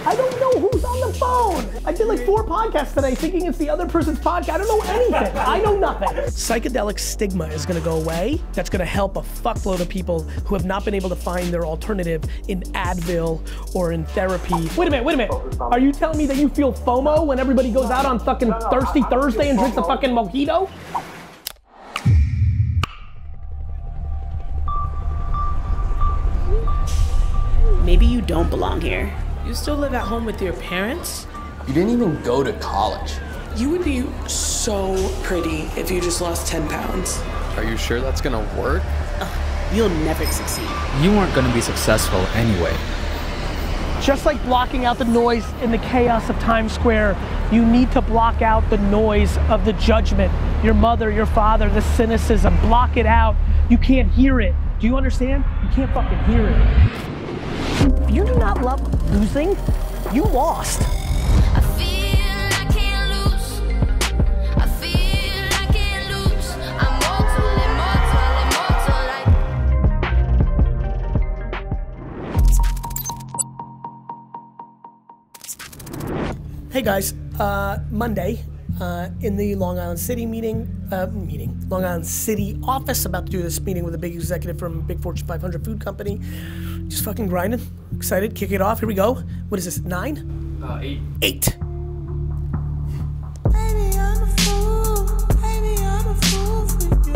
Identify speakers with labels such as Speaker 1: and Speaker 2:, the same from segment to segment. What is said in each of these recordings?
Speaker 1: I don't know who's on the phone. I did like 4 podcasts today thinking it's the other person's podcast. I don't know anything. I know nothing. Psychedelic stigma is gonna go away. That's gonna help a fuckload of people who have not been able to find their alternative in Advil or in therapy. Wait a minute. Are you telling me that you feel FOMO when everybody goes out on fucking Thirsty Thursday and drinks a fucking mojito?
Speaker 2: Maybe you don't belong here. You still live at home with your parents?
Speaker 3: You didn't even go to college.
Speaker 2: You would be so pretty if you just lost 10 pounds.
Speaker 3: Are you sure that's gonna work?
Speaker 2: You'll never succeed.
Speaker 4: You weren't gonna be successful anyway.
Speaker 1: Just like blocking out the noise in the chaos of Times Square, you need to block out the noise of the judgment. Your mother, your father, the cynicism, block it out. You can't hear it. Do you understand? You can't fucking hear it. If you do not love losing, you lost.
Speaker 5: I feel I can't lose. I feel I can't lose. I'm mortal.
Speaker 1: Hey guys, Monday in the Long Island City Long Island City office, about to do this meeting with a big executive from a big Fortune 500 food company. Just fucking grinding, excited, kick it off, here we go. What is this, 9?
Speaker 3: 8.
Speaker 1: 8.
Speaker 5: Baby, I'm a fool. Baby, I'm a fool for you.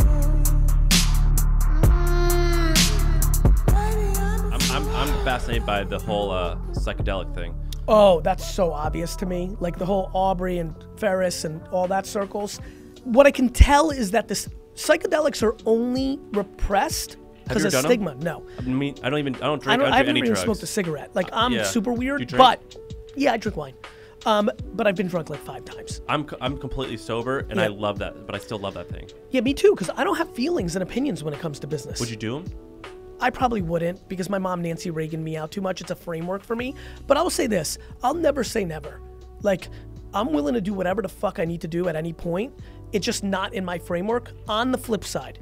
Speaker 6: I'm fascinated by the whole psychedelic thing.
Speaker 1: Oh, that's so obvious to me. Like the whole Aubrey and Ferris and all that circles. What I can tell is that the psychedelics are only repressed because of stigma. No.
Speaker 6: I mean, I don't drink. I don't
Speaker 1: I've
Speaker 6: do
Speaker 1: never
Speaker 6: any
Speaker 1: even
Speaker 6: drugs.
Speaker 1: smoked a cigarette. Like I'm super weird,
Speaker 6: You drink?
Speaker 1: but yeah, I drink wine. But I've been drunk like 5 times.
Speaker 6: I'm completely sober, and
Speaker 1: Yeah.
Speaker 6: I love that, but I still love that thing.
Speaker 1: Yeah, me too, because I don't have feelings and opinions when it comes to business.
Speaker 6: Would you do them?
Speaker 1: I probably wouldn't, because my mom Nancy Reagan me out too much. It's a framework for me. But I'll say this, I'll never say never. Like, I'm willing to do whatever the fuck I need to do at any point. It's just not in my framework. On the flip side,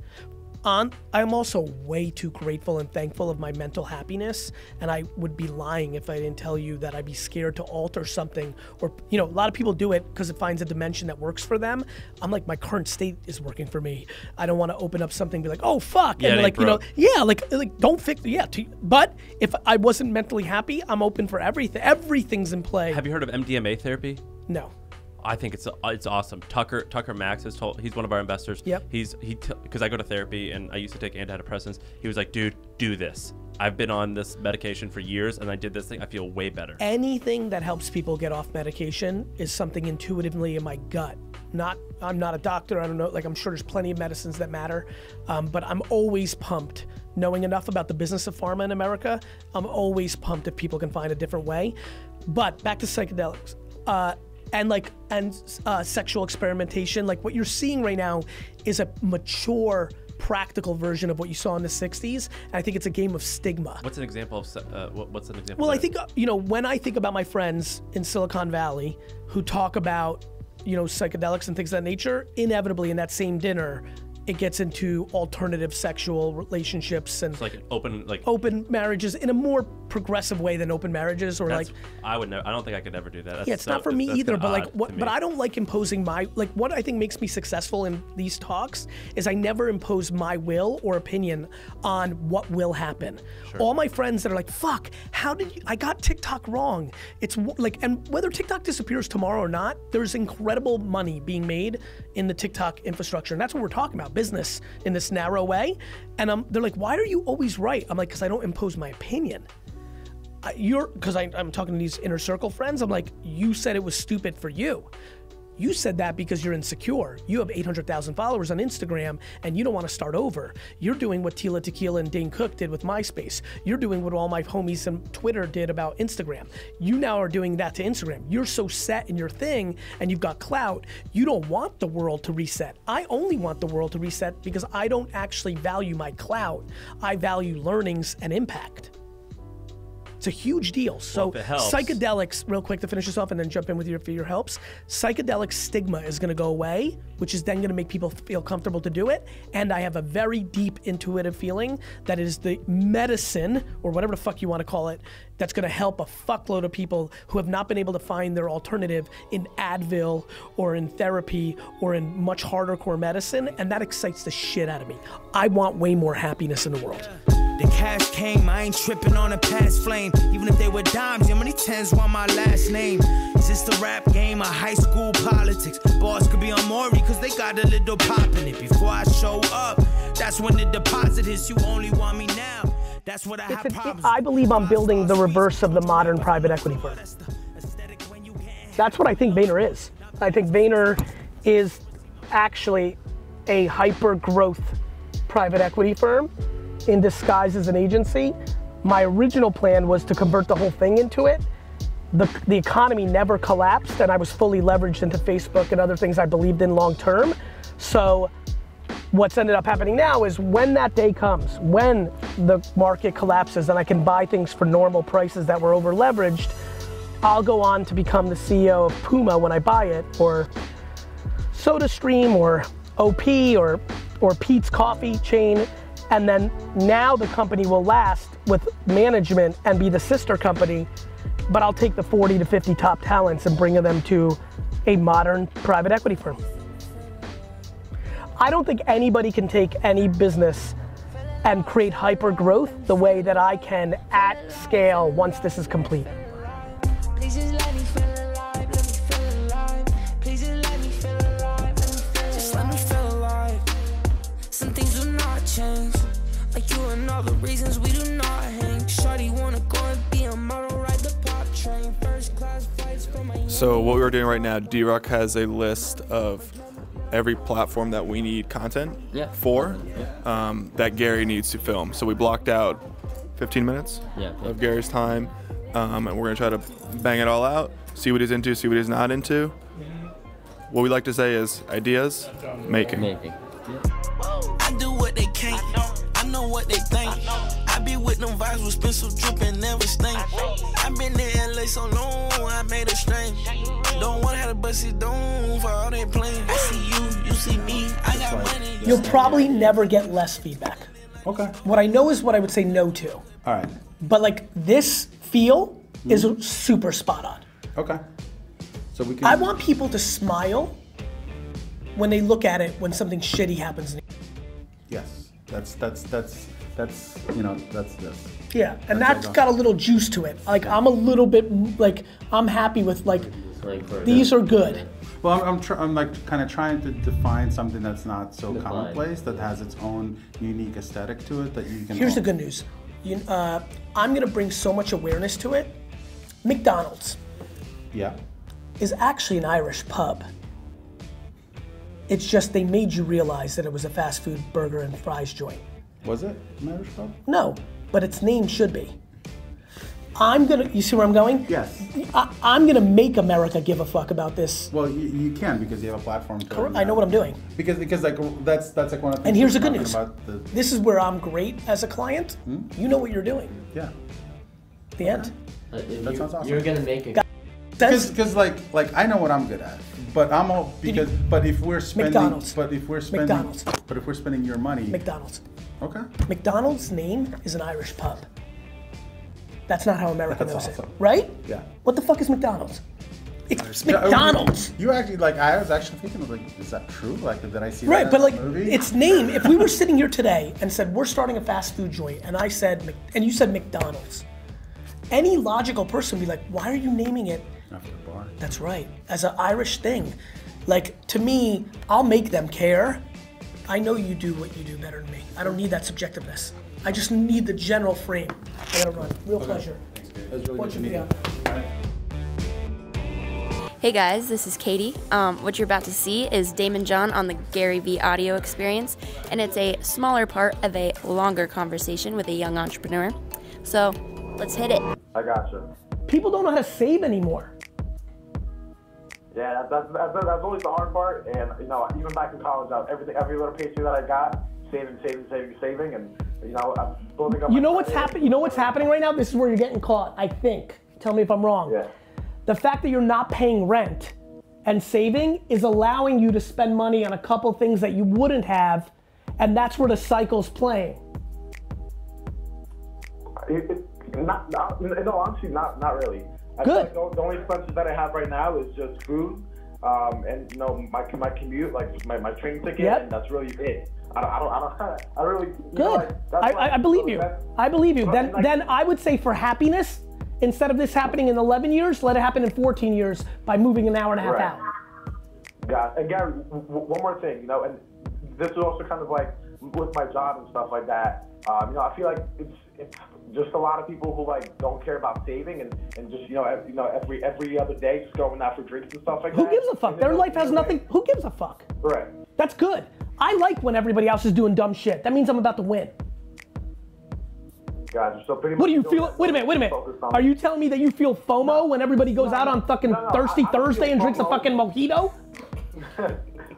Speaker 1: I'm also way too grateful and thankful of my mental happiness, and I would be lying if I didn't tell you that I'd be scared to alter something, or, you know, a lot of people do it because it finds a dimension that works for them. I'm like, my current state is working for me. I don't want to open up something and be like, oh fuck,
Speaker 6: Yeah,
Speaker 1: and
Speaker 6: it
Speaker 1: like,
Speaker 6: ain't
Speaker 1: you know,
Speaker 6: broke.
Speaker 1: yeah, like don't fix, but if I wasn't mentally happy, I'm open for everything. Everything's in play.
Speaker 6: Have you heard of MDMA therapy?
Speaker 1: No.
Speaker 6: I think it's awesome. Tucker Max has told, he's one of our investors.
Speaker 1: Yep.
Speaker 6: Because I go to therapy and I used to take antidepressants. He was like, dude, do this. I've been on this medication for years and I did this thing. I feel way better.
Speaker 1: Anything that helps people get off medication is something intuitively in my gut. I'm not a doctor, I don't know, like I'm sure there's plenty of medicines that matter, but I'm always pumped. Knowing enough about the business of pharma in America, I'm always pumped if people can find a different way. But back to psychedelics. And sexual experimentation, like what you're seeing right now is a mature, practical version of what you saw in the 60s, and I think it's a game of stigma.
Speaker 6: What's an example of what's an example?
Speaker 1: Well,
Speaker 6: of
Speaker 1: I think, you know, when I think about my friends in Silicon Valley who talk about, you know, psychedelics and things of that nature, inevitably in that same dinner, it gets into alternative sexual relationships and
Speaker 6: it's like
Speaker 1: open marriages in a more progressive way than open marriages, or like
Speaker 6: I don't think I could ever do that. That's
Speaker 1: yeah, it's not for me either. But like
Speaker 6: what?
Speaker 1: But I don't like imposing what I think makes me successful in these talks is I never impose my will or opinion on what will happen. Sure. All my friends that are like, fuck, I got TikTok wrong. It's like, and whether TikTok disappears tomorrow or not, there's incredible money being made in the TikTok infrastructure, and that's what we're talking about. Business in this narrow way, and they're like, why are you always right? I'm like, because I don't impose my opinion. Because I'm talking to these inner circle friends, I'm like, you said it was stupid for you. You said that because you're insecure. You have 800,000 followers on Instagram and you don't want to start over. You're doing what Tila Tequila and Dane Cook did with MySpace. You're doing what all my homies on Twitter did about Instagram. You now are doing that to Instagram. You're so set in your thing and you've got clout. You don't want the world to reset. I only want the world to reset because I don't actually value my clout. I value learnings and impact. It's a huge deal. So
Speaker 6: if it helps.
Speaker 1: psychedelics, real quick to finish this off and then jump in with your helps. Psychedelic stigma is gonna go away, which is then gonna make people feel comfortable to do it. And I have a very deep intuitive feeling that it is the medicine, or whatever the fuck you wanna call it, that's gonna help a fuckload of people who have not been able to find their alternative in Advil or in therapy or in much harder core medicine, and that excites the shit out of me. I want way more happiness in the world.
Speaker 7: The cash came, I ain't tripping on a past flame. Even if they were dimes, how many tens want my last name? Is this the rap game or high school politics? Boss could be on Maury cause they got a little pop in it. Before I show up, that's when the deposit hits. You only want me now. That's what I have problems.
Speaker 1: I believe I'm building the reverse of the modern private equity firm. That's what I think Vayner is. I think Vayner is actually a hyper growth private equity firm in disguise as an agency. My original plan was to convert the whole thing into it. The economy never collapsed and I was fully leveraged into Facebook and other things I believed in long term. So what's ended up happening now is when that day comes, when the market collapses and I can buy things for normal prices that were over leveraged, I'll go on to become the CEO of Puma when I buy it, or SodaStream, or OP, or Pete's Coffee chain. And then now the company will last with management and be the sister company, but I'll take the 40 to 50 top talents and bring them to a modern private equity firm. I don't think anybody can take any business and create hyper growth the way that I can at scale once this is complete.
Speaker 5: Please just let me feel alive, let me feel alive. Please just let me feel alive,
Speaker 7: Just let me feel alive. Some things will not change. Like you and all the reasons we do not hang. Shawty wanna go and be a model, ride the pop train. First class flights from my.
Speaker 8: So what we're doing right now, D-Rock has a list of every platform that we need content for that Gary needs to film. So we blocked out 15 minutes of Gary's time, and we're gonna try to bang it all out, see what he's into, see what he's not into. What we like to say is ideas, making.
Speaker 7: I do what they can't. I know what they think. I be with them vibes with Spencer dripping, never stink. I been in LA so long, I made a strain. Don't wanna have to bust it down for all they playing. I see you, you see me. I got money.
Speaker 1: You'll probably never get less feedback.
Speaker 9: Okay.
Speaker 1: What I know is what I would say no to.
Speaker 9: All right.
Speaker 1: But like this feel is super spot on.
Speaker 9: Okay. So we can.
Speaker 1: I want people to smile when they look at it when something shitty happens.
Speaker 9: Yes. That's you know, that's this.
Speaker 1: Yeah, and that's got a little juice to it. Like I'm a little bit like I'm happy with like these are good.
Speaker 9: Well, I'm like kind of trying to define something that's not so commonplace, that has its own unique aesthetic to it that you can.
Speaker 1: Here's the good news. I'm gonna bring so much awareness to it. McDonald's is actually an Irish pub. It's just they made you realize that it was a fast food burger and fries joint.
Speaker 9: Was it an Irish pub?
Speaker 1: No, but its name should be. You see where I'm going?
Speaker 9: Yes.
Speaker 1: I'm gonna make America give a fuck about this.
Speaker 9: Well, you can because you have a platform.
Speaker 1: I know what I'm doing.
Speaker 9: Because like that's like one of the things.
Speaker 1: And here's the good news.
Speaker 9: About
Speaker 1: this is where I'm great as a client. You know what you're doing.
Speaker 9: Yeah.
Speaker 1: The end.
Speaker 9: That sounds awesome.
Speaker 10: You're gonna make it.
Speaker 9: Because like I know what I'm good at, but I'm all because but if we're spending
Speaker 1: McDonald's.
Speaker 9: But if we're spending your money.
Speaker 1: McDonald's.
Speaker 9: Okay.
Speaker 1: McDonald's name is an Irish pub. That's not how America knows
Speaker 9: awesome.
Speaker 1: it, right?
Speaker 9: Yeah.
Speaker 1: What the fuck is McDonald's? It's McDonald's.
Speaker 9: You actually I was actually thinking like, is that true? Like, did I see that?
Speaker 1: Right, but like
Speaker 9: movie?
Speaker 1: its name. If we were sitting here today and said we're starting a fast food joint, and I said and you said McDonald's, any logical person would be like, why are you naming it?
Speaker 9: After the bar.
Speaker 1: That's right, as an Irish thing. Like to me, I'll make them care. I know you do what you do better than me. I don't need that subjectiveness. I just need the general frame. I gotta run. Real pleasure.
Speaker 9: Thanks, Gary. That was really
Speaker 1: Watch
Speaker 9: good to
Speaker 1: the
Speaker 9: meet you.
Speaker 11: Hey guys, this is Katie. What you're about to see is Damon John on the Gary Vee audio experience, and it's a smaller part of a longer conversation with a young entrepreneur. So let's hit it.
Speaker 12: I gotcha.
Speaker 1: People don't know how to save anymore.
Speaker 12: Yeah, that's always the hard part. And you know, even back in college, every little paycheck that I got, saving, and You know, I'm building up.
Speaker 1: You know what's happening? You know what's happening right now? This is where you're getting caught, I think. Tell me if I'm wrong.
Speaker 12: Yeah.
Speaker 1: The fact that you're not paying rent and saving is allowing you to spend money on a couple things that you wouldn't have, and that's where the cycle's playing.
Speaker 12: No, honestly, not really. I feel like the only expenses that I have right now is just food, and you know, my commute, like my train ticket, and that's really it. I really.
Speaker 1: Good.
Speaker 12: Know, like,
Speaker 1: I believe you. I believe you. Then I would say for happiness, instead of this happening in 11 years, let it happen in 14 years by moving an hour and a half out.
Speaker 12: Yeah, and Gary, one more thing, you know, and this is also kind of like with my job and stuff like that. You know, I feel like it's just a lot of people who like don't care about saving and just you know every other day just going out for drinks and stuff like that.
Speaker 1: Who gives a fuck? Their life has nothing. Who gives a fuck?
Speaker 12: Right.
Speaker 1: That's good. I like when everybody else is doing dumb shit. That means I'm about to win.
Speaker 12: Gotcha. So pretty much.
Speaker 1: What do you feel? Wait a minute. Are you telling me that you feel FOMO when everybody goes out on fucking Thirsty Thursday and drinks a fucking mojito?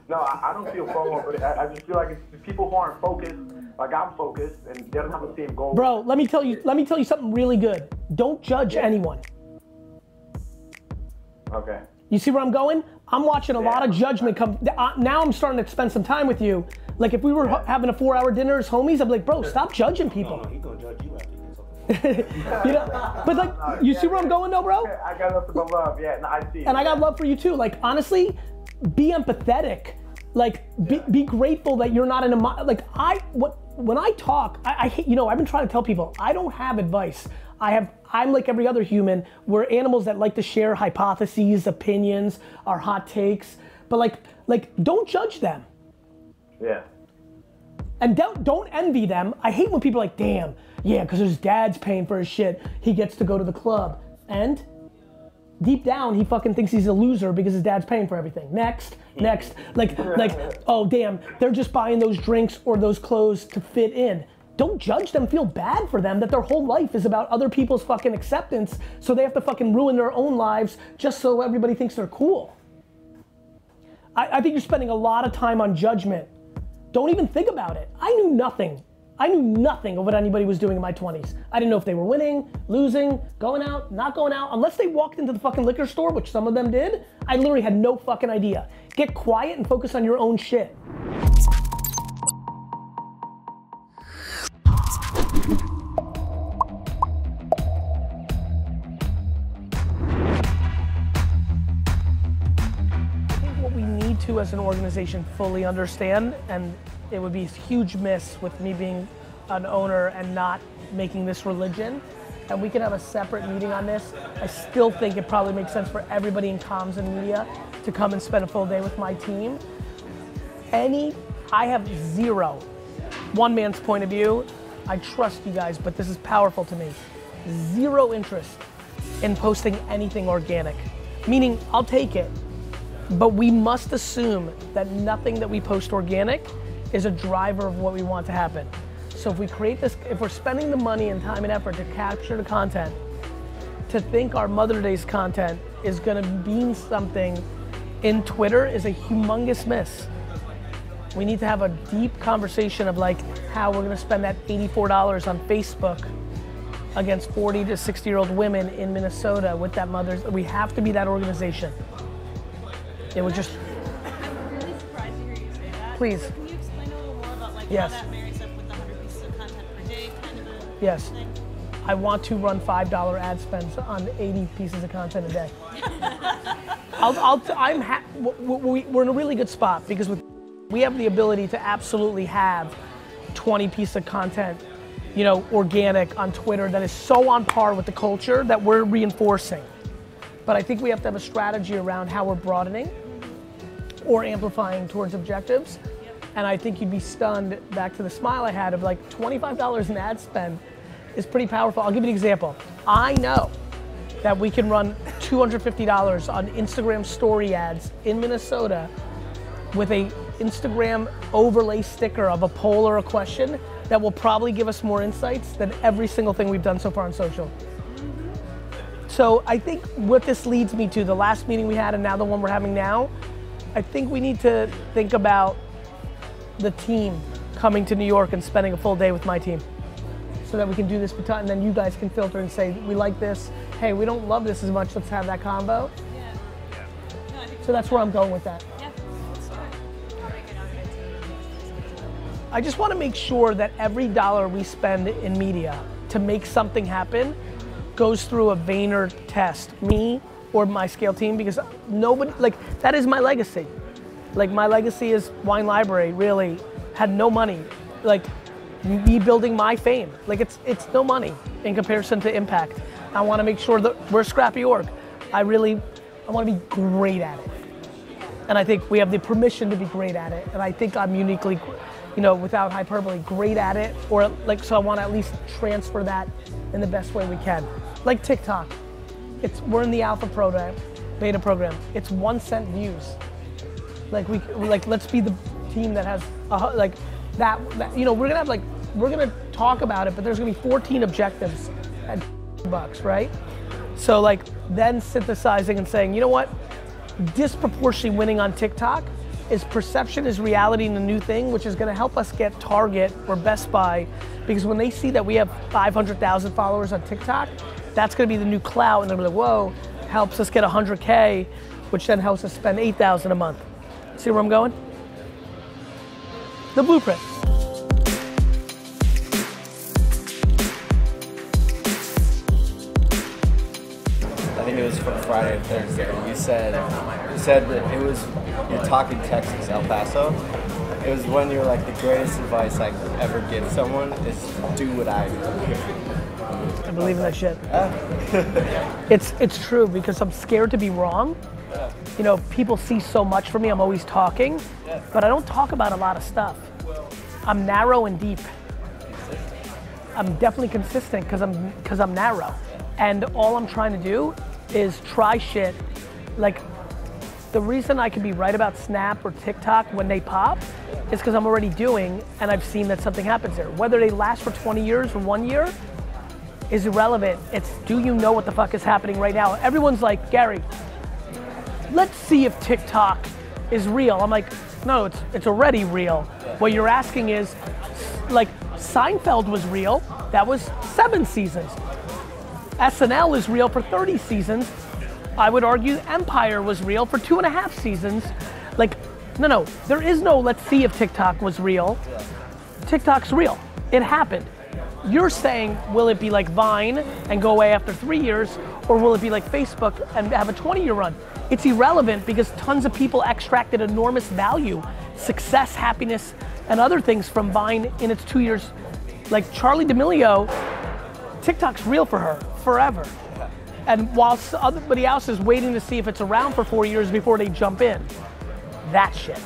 Speaker 12: No, I don't feel FOMO, but I just feel like it's people who aren't focused. Like I'm focused, and they don't have the same goal.
Speaker 1: Bro, let me tell you something really good. Don't judge anyone.
Speaker 12: Okay.
Speaker 1: You see where I'm going? I'm watching a lot of judgment come. Now I'm starting to spend some time with you. Like if we were having a 4-hour dinner as homies, I'd be like, bro, stop judging people.
Speaker 12: He's gonna judge you after you
Speaker 1: you know, but like, you see where I'm going though, bro?
Speaker 12: I got nothing but love. Yeah, no, I see.
Speaker 1: And I got love for you too. Like honestly, be empathetic. Like be grateful that you're not in a like when I talk, I hate, you know, I've been trying to tell people I don't have advice. I'm like every other human. We're animals that like to share hypotheses, opinions, our hot takes. But like don't judge them.
Speaker 12: Yeah.
Speaker 1: And don't envy them. I hate when people are like, damn, yeah, because his dad's paying for his shit. He gets to go to the club. And deep down, he fucking thinks he's a loser because his dad's paying for everything. Next. Like, oh damn, they're just buying those drinks or those clothes to fit in. Don't judge them, feel bad for them that their whole life is about other people's fucking acceptance, so they have to fucking ruin their own lives just so everybody thinks they're cool. I think you're spending a lot of time on judgment. Don't even think about it. I knew nothing of what anybody was doing in my 20s. I didn't know if they were winning, losing, going out, not going out. Unless they walked into the fucking liquor store, which some of them did, I literally had no fucking idea. Get quiet and focus on your own shit. As an organization fully understand, and it would be a huge miss with me being an owner and not making this religion, and we can have a separate meeting on this. I still think it probably makes sense for everybody in comms and media to come and spend a full day with my team. I have zero one man's point of view. I trust you guys, but this is powerful to me. Zero interest in posting anything organic, meaning I'll take it. But we must assume that nothing that we post organic is a driver of what we want to happen. So if we create this, if we're spending the money and time and effort to capture the content, to think our Mother Day's content is gonna mean something in Twitter is a humongous miss. We need to have a deep conversation of like how we're gonna spend that $84 on Facebook against 40 to 60-year-old women in Minnesota with that mother's. We have to be that organization. It would just.
Speaker 10: I'm really surprised to hear you say that.
Speaker 1: Please.
Speaker 10: Can you explain a little more about like
Speaker 1: yes.
Speaker 10: how that marries up with the 100 pieces of content per day kind of a
Speaker 1: yes.
Speaker 10: thing?
Speaker 1: I want to run $5 ad spends on 80 pieces of content a day. We're in a really good spot because we have the ability to absolutely have 20 pieces of content, you know, organic on Twitter that is so on par with the culture that we're reinforcing. But I think we have to have a strategy around how we're broadening or amplifying towards objectives. And I think you'd be stunned, back to the smile I had of like $25 in ad spend is pretty powerful. I'll give you an example. I know that we can run $250 on Instagram story ads in Minnesota with a Instagram overlay sticker of a poll or a question that will probably give us more insights than every single thing we've done so far on social. So I think what this leads me to, the last meeting we had and now the one we're having now, I think we need to think about the team coming to New York and spending a full day with my team, so that we can do this, and then you guys can filter and say, we like this. Hey, we don't love this as much. Let's have that combo.
Speaker 10: Yeah. No, I think
Speaker 1: So that's where I'm going with that.
Speaker 10: yeah. Let's do it.
Speaker 1: I just want to make sure that every dollar we spend in media to make something happen goes through a Vayner test, me or my scale team, because nobody, like, that is my legacy. Like, my legacy is Wine Library really had no money. Like, me building my fame. Like, it's no money in comparison to impact. I want to make sure that we're a scrappy org. I want to be great at it. And I think we have the permission to be great at it. And I think I'm uniquely, you know, without hyperbole, great at it. Or like, so I want to at least transfer that in the best way we can. Like TikTok. We're in the alpha program, beta program. It's 1 cent views. Like let's be the team that has that, you know, we're gonna talk about it, but there's gonna be 14 objectives at $bucks, right? So like then synthesizing and saying, you know what? Disproportionately winning on TikTok is perception is reality in a new thing, which is gonna help us get Target or Best Buy, because when they see that we have 500,000 followers on TikTok, that's gonna be the new clout, and they're like, whoa, helps us get 100K, which then helps us spend 8,000 a month. See where I'm going? The blueprint.
Speaker 13: I think it was from Friday or Thursday. You said that it was, you're talking Texas, El Paso. It was when you were like, the greatest advice I could ever give someone is do what I do.
Speaker 1: I believe in that shit. It's true, because I'm scared to be wrong. You know, people see so much from me, I'm always talking, but I don't talk about a lot of stuff. I'm narrow and deep. I'm definitely consistent because I'm narrow. And all I'm trying to do is try shit. Like, the reason I can be right about Snap or TikTok when they pop is because I'm already doing, and I've seen that something happens there. Whether they last for 20 years or 1 year is irrelevant. It's, do you know what the fuck is happening right now? Everyone's like, Gary, let's see if TikTok is real. I'm like, no, it's already real. What you're asking is, like, Seinfeld was real. That was 7 seasons. SNL is real for 30 seasons. I would argue Empire was real for 2.5 seasons. Like, no, there is no let's see if TikTok was real. TikTok's real. It happened. You're saying, will it be like Vine and go away after 3 years, or will it be like Facebook and have a 20-year run? It's irrelevant, because tons of people extracted enormous value, success, happiness, and other things from Vine in its 2 years. Like Charli D'Amelio, TikTok's real for her, forever. And whilst everybody else is waiting to see if it's around for 4 years before they jump in. That shit.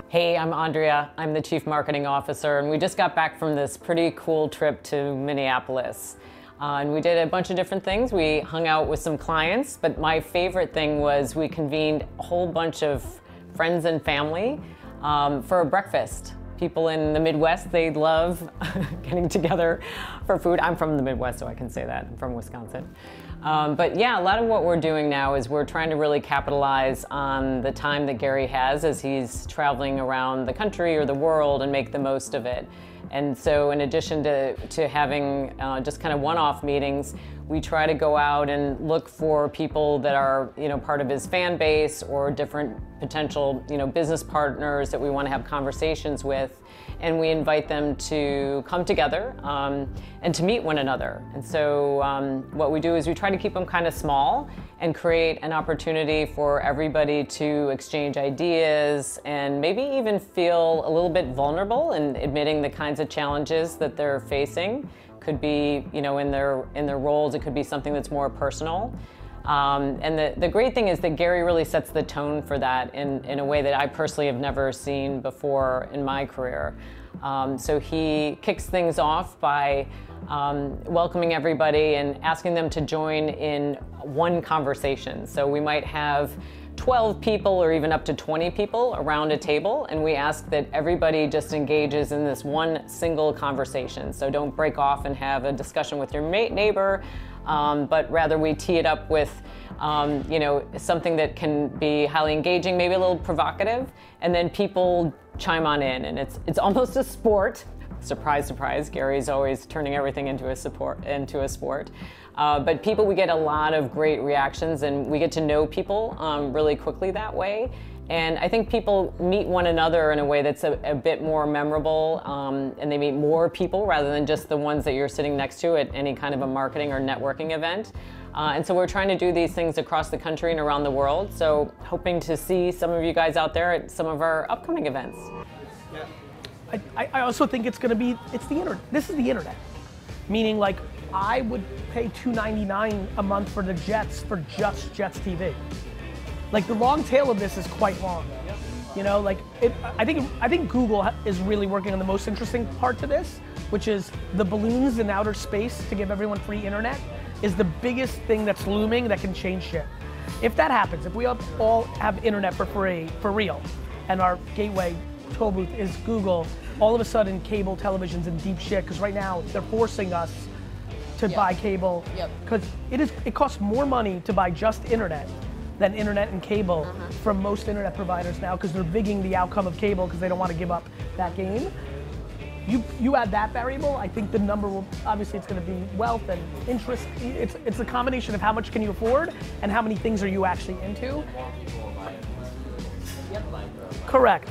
Speaker 14: Hey, I'm Andrea. I'm the Chief Marketing Officer, and we just got back from this pretty cool trip to Minneapolis. And we did a bunch of different things. We hung out with some clients, but my favorite thing was we convened a whole bunch of friends and family for a breakfast. People in the Midwest, they love getting together for food. I'm from the Midwest, so I can say that. I'm from Wisconsin. But yeah, a lot of what we're doing now is we're trying to really capitalize on the time that Gary has as he's traveling around the country or the world and make the most of it. And so in addition to having just kind of one-off meetings, we try to go out and look for people that are, you know, part of his fan base or different potential, you know, business partners that we want to have conversations with. And we invite them to come together and to meet one another. And so what we do is we try to keep them kind of small and create an opportunity for everybody to exchange ideas and maybe even feel a little bit vulnerable in admitting the kinds of challenges that they're facing. Could be, you know, in their roles, it could be something that's more personal. And the great thing is that Gary really sets the tone for that in a way that I personally have never seen before in my career. So he kicks things off by welcoming everybody and asking them to join in one conversation. So we might have 12 people or even up to 20 people around a table, and we ask that everybody just engages in this one single conversation. So don't break off and have a discussion with your neighbor, but rather we tee it up with you know, something that can be highly engaging, maybe a little provocative, and then people chime on in, and it's almost a sport. Surprise, surprise, Gary's always turning everything into a sport. But people, we get a lot of great reactions, and we get to know people really quickly that way. And I think people meet one another in a way that's a bit more memorable, and they meet more people rather than just the ones that you're sitting next to at any kind of a marketing or networking event. And so we're trying to do these things across the country and around the world. So hoping to see some of you guys out there at some of our upcoming events.
Speaker 1: I also think it's the internet. This is the internet. Meaning, like, I would pay $2.99 a month for the Jets for just Jets TV. Like, the long tail of this is quite long. You know, like, I think Google is really working on the most interesting part to this, which is the balloons in outer space to give everyone free internet is the biggest thing that's looming that can change shit. If that happens, if we all have internet for free, for real, and our gateway toll booth is Google, all of a sudden cable television's in deep shit, because right now they're forcing us to buy cable, because it costs more money to buy just internet than internet and cable from most internet providers now, because they're bigging the outcome of cable because they don't want to give up that game. You add that variable, I think the number will, obviously it's going to be wealth and interest. It's a combination of how much can you afford and how many things are you actually into. Correct.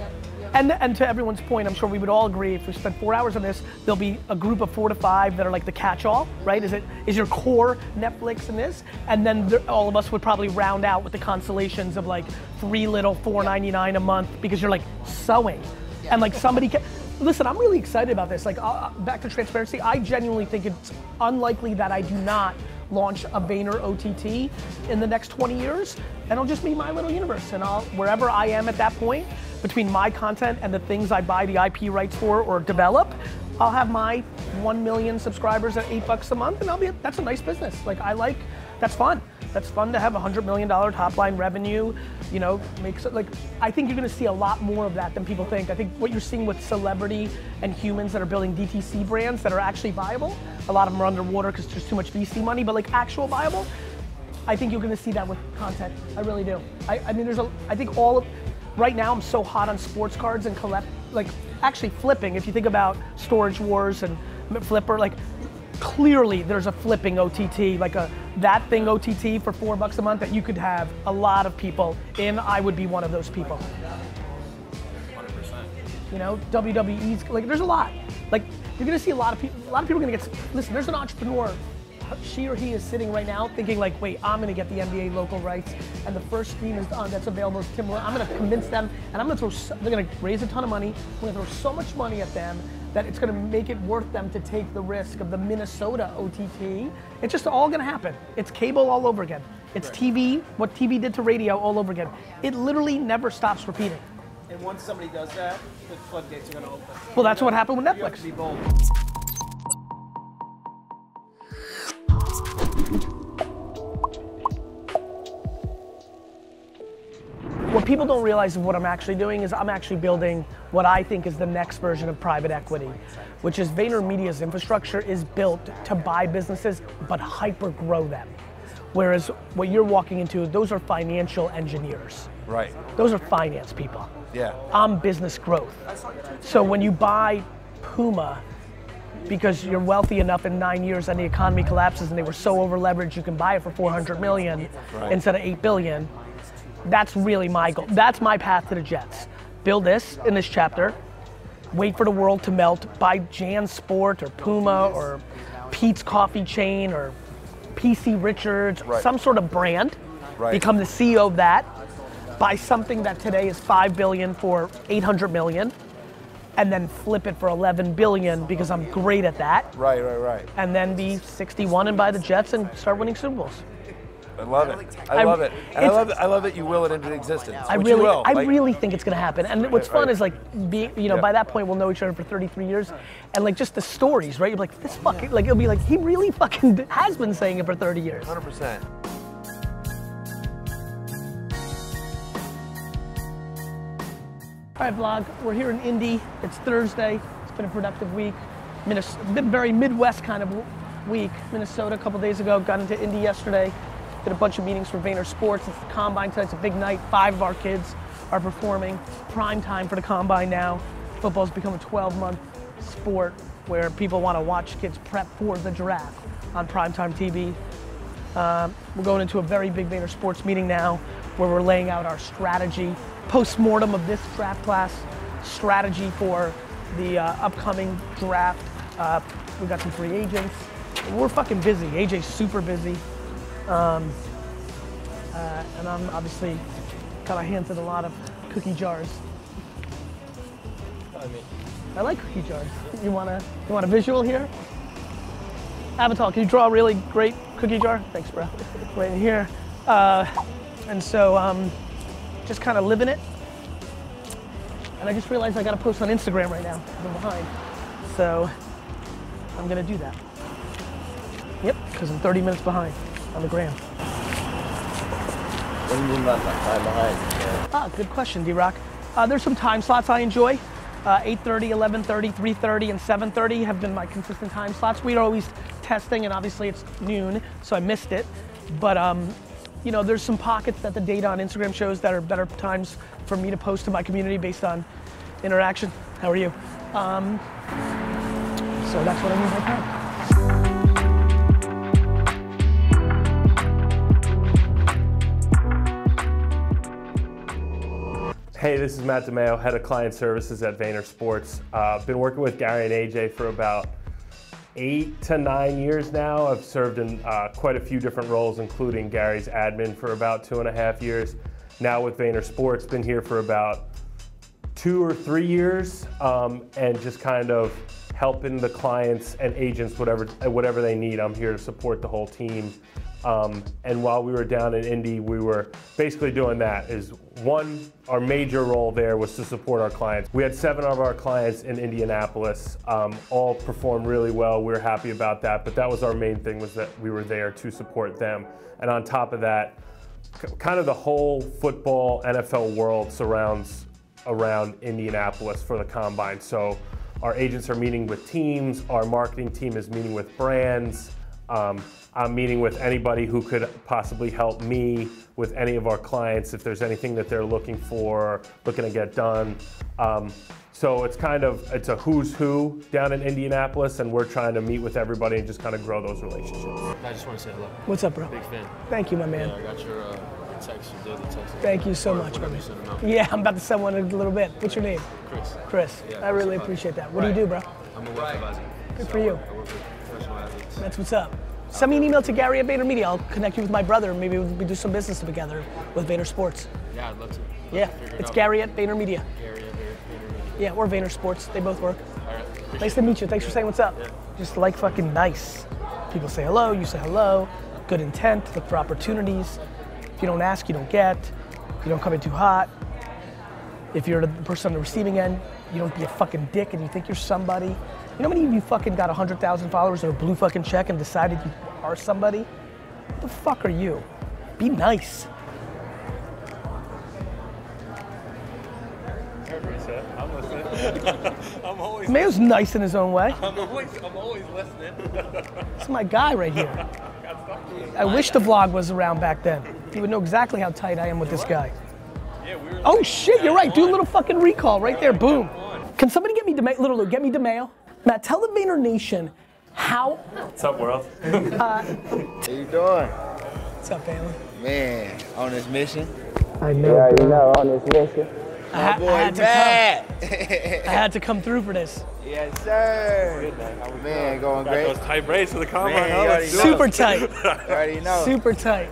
Speaker 1: And to everyone's point, I'm sure we would all agree, if we spend 4 hours on this, there'll be a group of 4 to 5 that are like the catch-all, right? Is your core Netflix in this? And then all of us would probably round out with the constellations of like free little $4.99 a month, because you're like sewing. And like somebody can, listen, I'm really excited about this. Like, back to transparency, I genuinely think it's unlikely that I do not launch a Vayner OTT in the next 20 years, and it'll just be my little universe. And wherever I am at that point, between my content and the things I buy the IP rights for or develop, I'll have my 1 million subscribers at $8 a month, and that's a nice business. Like, that's fun. That's fun to have $100 million top line revenue, you know, I think you're gonna see a lot more of that than people think. I think what you're seeing with celebrity and humans that are building DTC brands that are actually viable, a lot of them are underwater because there's too much VC money, but like actual viable, I think you're gonna see that with content. I really do. I mean, right now I'm so hot on sports cards and actually flipping. If you think about Storage Wars and Flipper, like clearly there's a flipping OTT, like that thing OTT for $4 a month that you could have a lot of people in. I would be one of those people. 100%. You know, WWE's, like there's a lot. Like you're gonna see a lot of people are gonna get, listen, there's an entrepreneur, she or he is sitting right now thinking like, wait, I'm gonna get the NBA local rights, and the first stream is that's available is Timberland. I'm gonna convince them, and they're gonna raise a ton of money. We're gonna throw so much money at them that it's gonna make it worth them to take the risk of the Minnesota OTT. It's just all gonna happen. It's cable all over again. It's TV, what TV did to radio all over again. It literally never stops repeating.
Speaker 15: And once somebody does that, the floodgates are gonna open.
Speaker 1: Well, that's what happened with Netflix.
Speaker 15: You have to be bold.
Speaker 1: What people don't realize of what I'm actually doing is I'm actually building what I think is the next version of private equity, which is VaynerMedia's infrastructure is built to buy businesses but hyper grow them. Whereas what you're walking into, those are financial engineers.
Speaker 16: Right.
Speaker 1: Those are finance people.
Speaker 16: Yeah.
Speaker 1: I'm business growth. So when you buy Puma, because you're wealthy enough in 9 years and the economy collapses and they were so over leveraged you can buy it for 400 million instead of 8 billion, that's really my goal. That's my path to the Jets. Build this in this chapter, wait for the world to melt, buy Jan Sport or Puma or Pete's Coffee Chain or PC Richards, some sort of brand, become the CEO of that, buy something that today is 5 billion for 800 million, and then flip it for 11 billion because I'm great at that.
Speaker 16: Right.
Speaker 1: And then be 61 and buy the Jets and start winning Super Bowls.
Speaker 16: I love it. I love it. And I love that you will it into existence.
Speaker 1: I really think it's gonna happen. And what's fun is like by that point we'll know each other for 33 years, and like just the stories, right? You're like, this fucking, like it'll be like, he really fucking has been saying it for 30 years.
Speaker 16: 100%.
Speaker 1: right, vlog. We're here in Indy. It's Thursday. It's been a productive week. Been very Midwest kind of week. Minnesota a couple days ago. Got into Indy yesterday. Did a bunch of meetings for Vayner Sports. It's the Combine today. It's a big night. 5 of our kids are performing. Prime time for the Combine now. Football's become a 12-month sport where people want to watch kids prep for the draft on primetime TV. We're going into a very big Vayner Sports meeting now where we're laying out our strategy, post-mortem of this draft class, strategy for the upcoming draft. We got some free agents. We're fucking busy. AJ's super busy. And I'm obviously got my hands in a lot of cookie jars. I like cookie jars. You want a visual here? Avatar, can you draw a really great cookie jar? Thanks, bro. Right in here. And so, just kind of living it. And I just realized I got to post on Instagram right now. I'm behind. So, I'm going to do that. Yep, because I'm 30 minutes behind on the gram.
Speaker 13: What do you mean by time behind?
Speaker 1: Good question, D-Rock. There's some time slots I enjoy. 8:30, 11:30, 3:30, and 7:30 have been my consistent time slots. We're always testing, and obviously it's noon, so I missed it. But you know, there's some pockets that the data on Instagram shows that are better times for me to post to my community based on interaction. How are you? So that's what I need right now.
Speaker 17: Hey, this is Matt DeMeo, Head of Client Services at Vayner Sports. Been working with Gary and AJ for about 8 to 9 years now. I've served in quite a few different roles, including Gary's admin for about 2.5 years. Now with Vayner Sports, been here for about 2 or 3 years, and just kind of helping the clients and agents whatever they need. I'm here to support the whole team. And while we were down in Indy, we were basically doing that. Our major role there was to support our clients. We had 7 of our clients in Indianapolis, all performed really well. We were happy about that, but that was our main thing, was that we were there to support them. And on top of that, kind of the whole football NFL world surrounds around Indianapolis for the Combine. So our agents are meeting with teams, our marketing team is meeting with brands. I'm meeting with anybody who could possibly help me with any of our clients if there's anything that they're looking for, looking to get done. So it's a who's who down in Indianapolis, and we're trying to meet with everybody and just kind of grow those relationships.
Speaker 18: I just want to say hello.
Speaker 1: What's up, bro?
Speaker 18: Big fan.
Speaker 1: Thank you, my man.
Speaker 18: Yeah, I got your text. You did the text.
Speaker 1: Thank you so much, man. Yeah, I'm about to send one in a little bit. What's your name?
Speaker 18: Chris.
Speaker 1: Chris.
Speaker 18: Yeah,
Speaker 1: I really appreciate that. What do you do, bro?
Speaker 18: I'm a web advisor.
Speaker 1: Good for you.
Speaker 18: I work with professional athletes.
Speaker 1: That's what's up. Send me an email to Gary at VaynerMedia. I'll connect you with my brother, and maybe we do some business together with Vayner Sports.
Speaker 18: Yeah, I'd love to.
Speaker 1: Yeah, it's Gary at VaynerMedia.
Speaker 18: Gary at VaynerMedia.
Speaker 1: Yeah, or Vayner Sports. They both work.
Speaker 18: All right.
Speaker 1: Nice to meet you. Thanks for saying what's up.
Speaker 18: Yeah.
Speaker 1: Just like fucking nice. People say hello, you say hello. Good intent, look for opportunities. If you don't ask, you don't get. If you don't come in too hot. If you're the person on the receiving end, you don't be a fucking dick and you think you're somebody. You know how many of you fucking got 100,000 followers or a blue fucking check and decided you are somebody? What the fuck are you? Be nice.
Speaker 17: I'm listening. I'm always.
Speaker 1: Mayo's nice in his own way.
Speaker 17: I'm always listening.
Speaker 1: This is my guy right here. I wish the vlog was around back then. You would know exactly how tight I am with this guy. Oh shit, you're right. Do a little fucking recall right there. Boom. Can somebody get me DeMeo? Little Lou, get me DeMeo. Matt, tell the Vayner Nation how.
Speaker 17: What's up, world?
Speaker 19: How you doing?
Speaker 1: What's up, family?
Speaker 19: Man, on this mission.
Speaker 1: I know.
Speaker 19: Yeah, you know, on this mission.
Speaker 1: I had to come through for this.
Speaker 19: Yes, sir. Man, going great.
Speaker 17: Got those tight braids for the Combine.
Speaker 19: Man,
Speaker 1: Super tight.
Speaker 19: You already know.
Speaker 1: Super tight.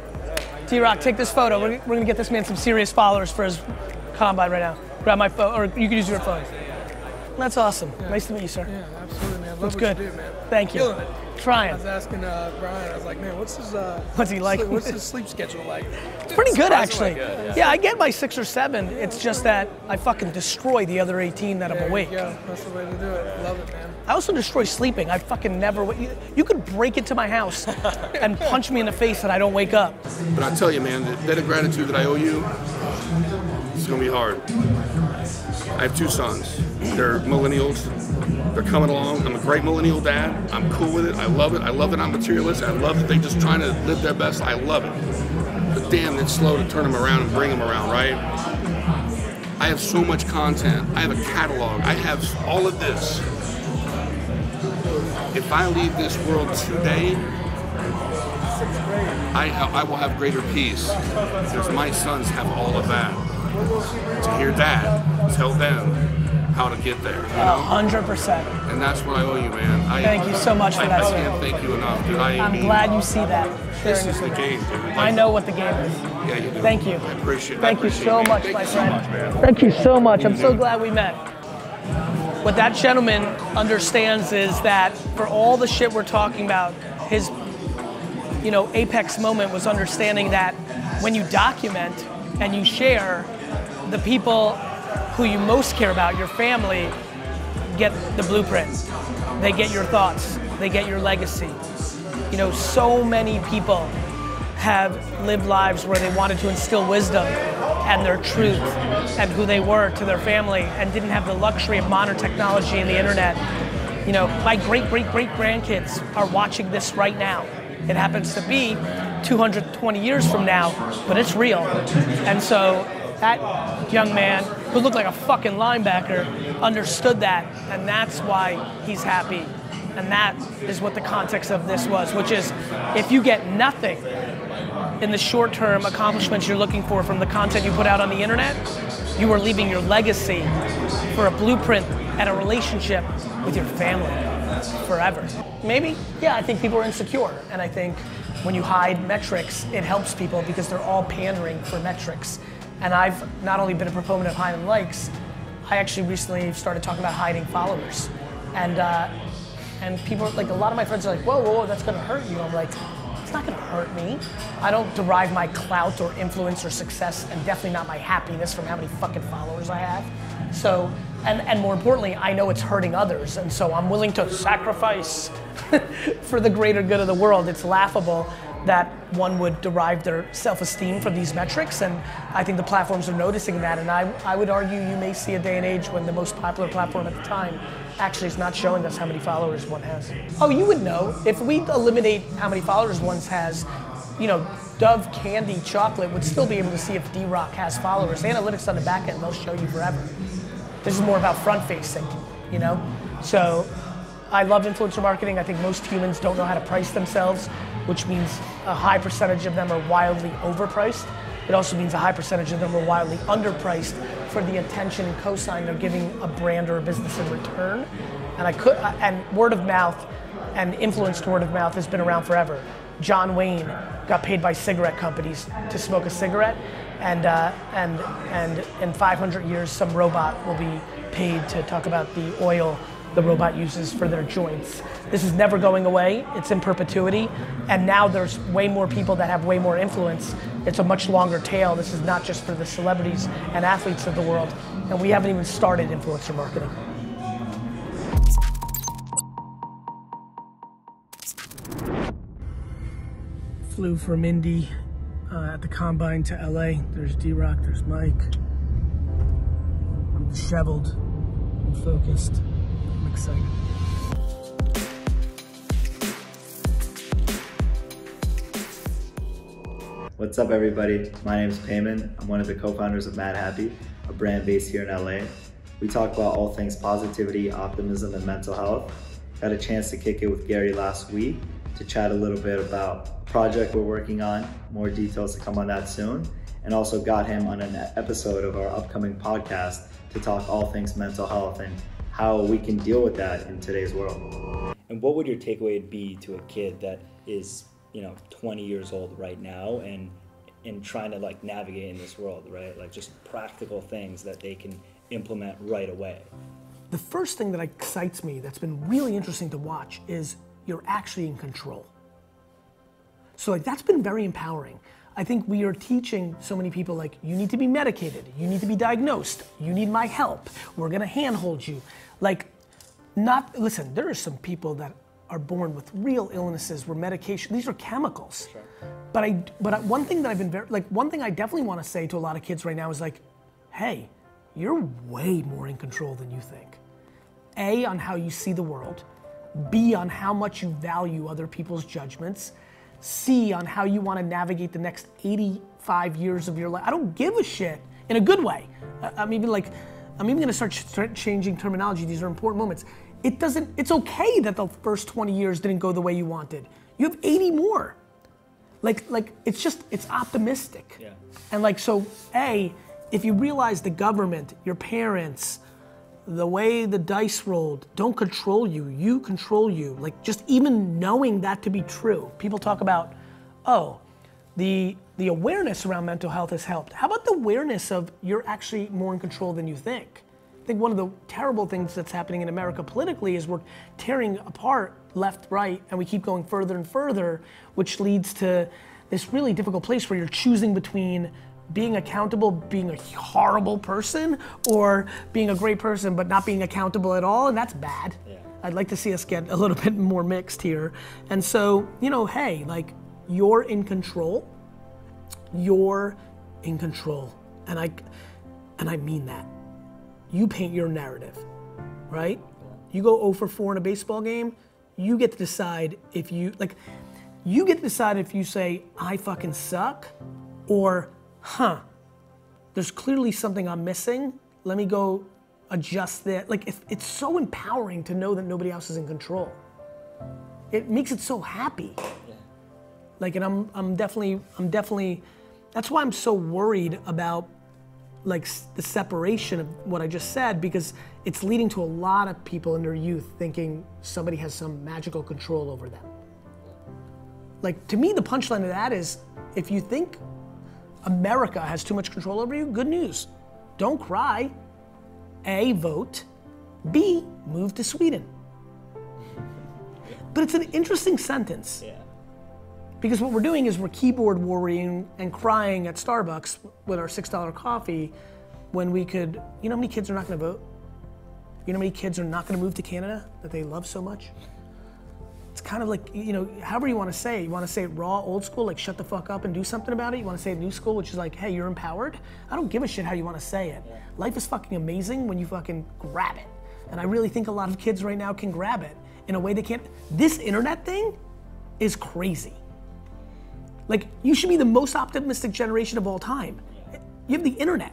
Speaker 1: T-Rock, take this photo. We're gonna get this man some serious followers for his Combine right now. Grab my phone, or you can use your phone. That's awesome. Nice to meet you, sir.
Speaker 20: Yeah, absolutely, man.
Speaker 1: Looks good.
Speaker 20: What you do, man.
Speaker 1: Thank you. Trying.
Speaker 20: I was asking Brian. I was like, man, what's his What's his sleep schedule like?
Speaker 1: It's pretty good, actually.
Speaker 20: Good,
Speaker 1: yeah, I get my 6 or 7. It's just that I fucking destroy the other 18 that I'm awake.
Speaker 20: Yeah, that's the way to do it. Love it, man.
Speaker 1: I also destroy sleeping. I fucking never. You could break into my house and punch me in the face and I don't wake up.
Speaker 21: But I tell you, man, the debt of gratitude that I owe you, it's gonna be hard. I have 2 sons. They're millennials. They're coming along. I'm a great millennial dad. I'm cool with it. I love it. I love that I'm materialistic. I love that they just trying to live their best. I love it. But damn, it's slow to turn them around and bring them around, right? I have so much content. I have a catalog. I have all of this. If I leave this world today, I will have greater peace because my sons have all of that. To hear that, tell them how to get there. You know?
Speaker 1: 100%.
Speaker 21: And that's what I owe you, man.
Speaker 1: Thank you so much for that,
Speaker 21: I
Speaker 1: sir.
Speaker 21: can't thank you enough, dude.
Speaker 1: I'm glad you see that.
Speaker 21: This is the game, dude.
Speaker 1: I know what the game is.
Speaker 21: Yeah, you do.
Speaker 1: Thank you.
Speaker 21: I appreciate it.
Speaker 1: Thank you so much,
Speaker 21: Thank
Speaker 1: my
Speaker 21: you so
Speaker 1: friend.
Speaker 21: much, man.
Speaker 1: Thank you so much. I'm so glad we met. What that gentleman understands is that for all the shit we're talking about, his, apex moment was understanding that when you document and you share, the people who you most care about, your family, get the blueprint. They get your thoughts. They get your legacy. So many people have lived lives where they wanted to instill wisdom and their truth and who they were to their family and didn't have the luxury of modern technology and the internet. My great-great-great-grandkids are watching this right now. It happens to be 220 years from now, but it's real. And so that young man who looked like a fucking linebacker understood that, and that's why he's happy. And that is what the context of this was, which is if you get nothing in the short-term accomplishments you're looking for from the content you put out on the internet, you are leaving your legacy for a blueprint and a relationship with your family forever. Maybe, yeah, I think people are insecure, and I think when you hide metrics, it helps people because they're all pandering for metrics. And I've not only been a proponent of hiding likes, I actually recently started talking about hiding followers. And people, a lot of my friends are like, whoa, that's gonna hurt you. I'm like, it's not gonna hurt me. I don't derive my clout or influence or success, and definitely not my happiness from how many fucking followers I have. So, and more importantly, I know it's hurting others, and so I'm willing to sacrifice for the greater good of the world. It's laughable that one would derive their self-esteem from these metrics, and I think the platforms are noticing that, and I would argue you may see a day and age when the most popular platform at the time actually is not showing us how many followers one has. Oh, you would know. If we eliminate how many followers one has, Dove Candy Chocolate would still be able to see if D-Rock has followers. Analytics on the back end, they'll show you forever. This is more about front-facing, So I love influencer marketing. I think most humans don't know how to price themselves, which means a high percentage of them are wildly overpriced. It also means a high percentage of them are wildly underpriced for the attention and cosign they're giving a brand or a business in return. And word of mouth and influenced word of mouth has been around forever. John Wayne got paid by cigarette companies to smoke a cigarette, and in 500 years, some robot will be paid to talk about the oil the robot uses for their joints. This is never going away. It's in perpetuity. And now there's way more people that have way more influence. It's a much longer tail. This is not just for the celebrities and athletes of the world. And we haven't even started influencer marketing. Flew from Indy at the Combine to LA. There's D-Rock, there's Mike. I'm disheveled and focused. I'm excited.
Speaker 22: What's up, everybody? My name is Payman. I'm one of the co-founders of Mad Happy, a brand based here in LA. We talk about all things positivity, optimism, and mental health. Got a chance to kick it with Gary last week to chat a little bit about a project we're working on, more details to come on that soon, and also got him on an episode of our upcoming podcast to talk all things mental health and how we can deal with that in today's world.
Speaker 23: And what would your takeaway be to a kid that is 20 years old right now and trying to navigate in this world, right? Just practical things that they can implement right away.
Speaker 1: The first thing that excites me that's been really interesting to watch is, you're actually in control. So like that's been very empowering. I think we are teaching so many people like, you need to be medicated, you need to be diagnosed, you need my help, we're gonna handhold you. Like, listen, there are some people that are born with real illnesses where medication, these are chemicals. Sure. But one thing that I've been one thing I definitely wanna say to a lot of kids right now is like, hey, you're way more in control than you think. A, on how you see the world. B, on how much you value other people's judgments. C, on how you want to navigate the next 85 years of your life. I don't give a shit in a good way. I'm even gonna start changing terminology. These are important moments. It's okay that the first 20 years didn't go the way you wanted. You have 80 more. Like it's optimistic. Yeah. And like, so A, if you realize the government, your parents, the way the dice rolled don't control you, you control you. Like just even knowing that to be true. People talk about, oh, the awareness around mental health has helped. How about the awareness of you're actually more in control than you think? I think one of the terrible things that's happening in America politically is we're tearing apart left, right, and we keep going further and further, which leads to this really difficult place where you're choosing between being accountable, being a horrible person, or being a great person but not being accountable at all, and that's bad. Yeah. I'd like to see us get a little bit more mixed here. And so, you know, hey, like, you're in control. You're in control. And I mean that. You paint your narrative, right? You go 0 for 4 in a baseball game, you get to decide if you say, I fucking suck, or there's clearly something I'm missing. Let me go adjust that. Like, it's so empowering to know that nobody else is in control. It makes it so happy. Yeah. Like, and I'm definitely, that's why I'm so worried about like the separation of what I just said, because it's leading to a lot of people in their youth thinking somebody has some magical control over them. Like, to me, the punchline of that is, if you think America has too much control over you, good news. Don't cry. A, vote. B, move to Sweden. But it's an interesting sentence. Yeah. Because what we're doing is we're keyboard warring and crying at Starbucks with our $6 coffee when we could, you know how many kids are not gonna vote? You know how many kids are not gonna move to Canada that they love so much? It's kind of like, you know, however you want to say it. You want to say it raw, old school, like shut the fuck up and do something about it. You want to say it new school, which is like, hey, you're empowered. I don't give a shit how you want to say it. Yeah. Life is fucking amazing when you fucking grab it. And I really think a lot of kids right now can grab it in a way they can't. This internet thing is crazy. Like, you should be the most optimistic generation of all time. You have the internet.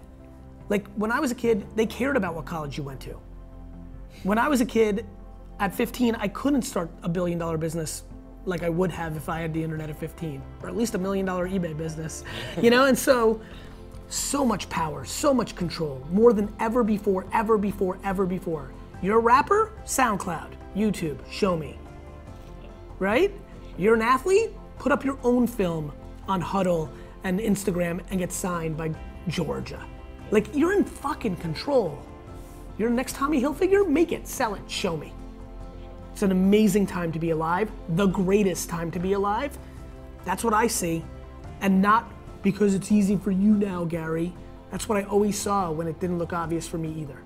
Speaker 1: Like, when I was a kid, they cared about what college you went to. When I was a kid, at 15, I couldn't start a $1 billion business like I would have if I had the internet at 15, or at least $1 million eBay business, you know? And so much power, so much control, more than ever before, ever before, ever before. You're a rapper? SoundCloud, YouTube, show me, right? You're an athlete? Put up your own film on Huddle and Instagram and get signed by Georgia. Like, you're in fucking control. You're the next Tommy Hilfiger? Make it, sell it, show me. It's an amazing time to be alive, the greatest time to be alive. That's what I see, and not because it's easy for you now, Gary. That's what I always saw when it didn't look obvious for me either.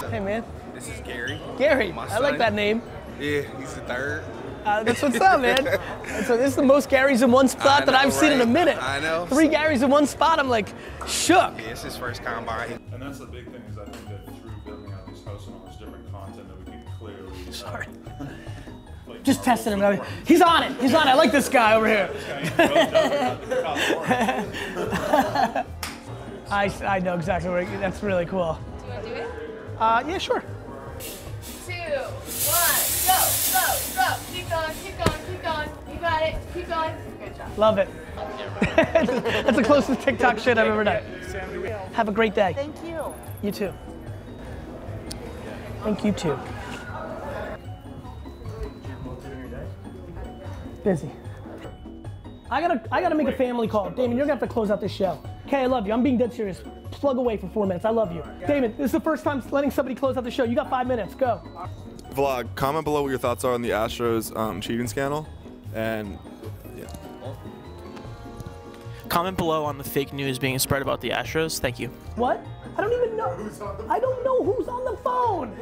Speaker 1: Hey, man.
Speaker 2: This is Gary.
Speaker 1: Gary, I like that name.
Speaker 2: Yeah, he's the third.
Speaker 1: That's what's up, man. So this is the most Garys in one spot that I've seen in a minute.
Speaker 2: I know.
Speaker 1: 3 Garys in one spot, I'm like, shook.
Speaker 2: Yeah, it's his first combine.
Speaker 9: And that's the big thing, is I think that through building out these hosts and all this different content that we can clearly...
Speaker 1: Sorry. Just testing him out. He's on it. He's on it. I like this guy over here. I know exactly where. That's really cool.
Speaker 5: Do you want to do it?
Speaker 1: Yeah, sure.
Speaker 5: 2, 1, go. Keep going. You got it. Keep going. Good job.
Speaker 1: Love it. That's the closest TikTok shit I've ever done. Have a great day.
Speaker 5: Thank you.
Speaker 1: You too. Thank you too. Busy. I gotta make a family call. Damon, you're gonna have to close out this show. Okay, I love you. I'm being dead serious. Plug away for 4 minutes. I love you. Damon, this is the first time letting somebody close out the show. You got 5 minutes. Go.
Speaker 8: Vlog, comment below what your thoughts are on the Astros cheating scandal. And yeah.
Speaker 3: Comment below on the fake news being spread about the Astros. Thank you.
Speaker 1: What? I don't even know. I don't know who's on the phone.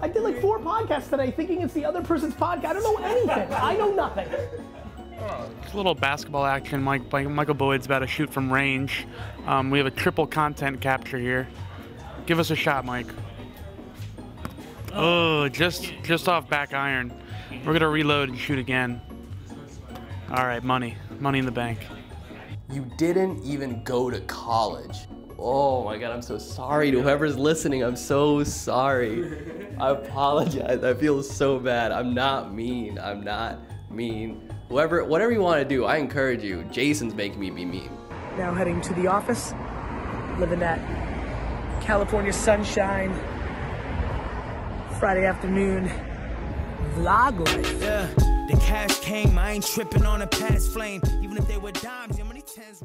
Speaker 1: I did like 4 podcasts today thinking it's the other person's podcast. I don't know anything. I know nothing.
Speaker 4: It's a little basketball action. Michael Boyd's about to shoot from range. We have a triple content capture here. Give us a shot, Mike. Oh, just off back iron. We're gonna reload and shoot again. All right, money in the bank.
Speaker 6: You didn't even go to college. Oh my God, I'm so sorry to whoever's listening. I'm so sorry. I apologize. I feel so bad. I'm not mean. I'm not mean. Whatever you want to do, I encourage you. Jason's making me be mean.
Speaker 1: Now heading to the office, living that California sunshine, Friday afternoon vlog life.
Speaker 7: Yeah, the cash came. I ain't tripping on a past flame. Even if they were dimes, how many tens?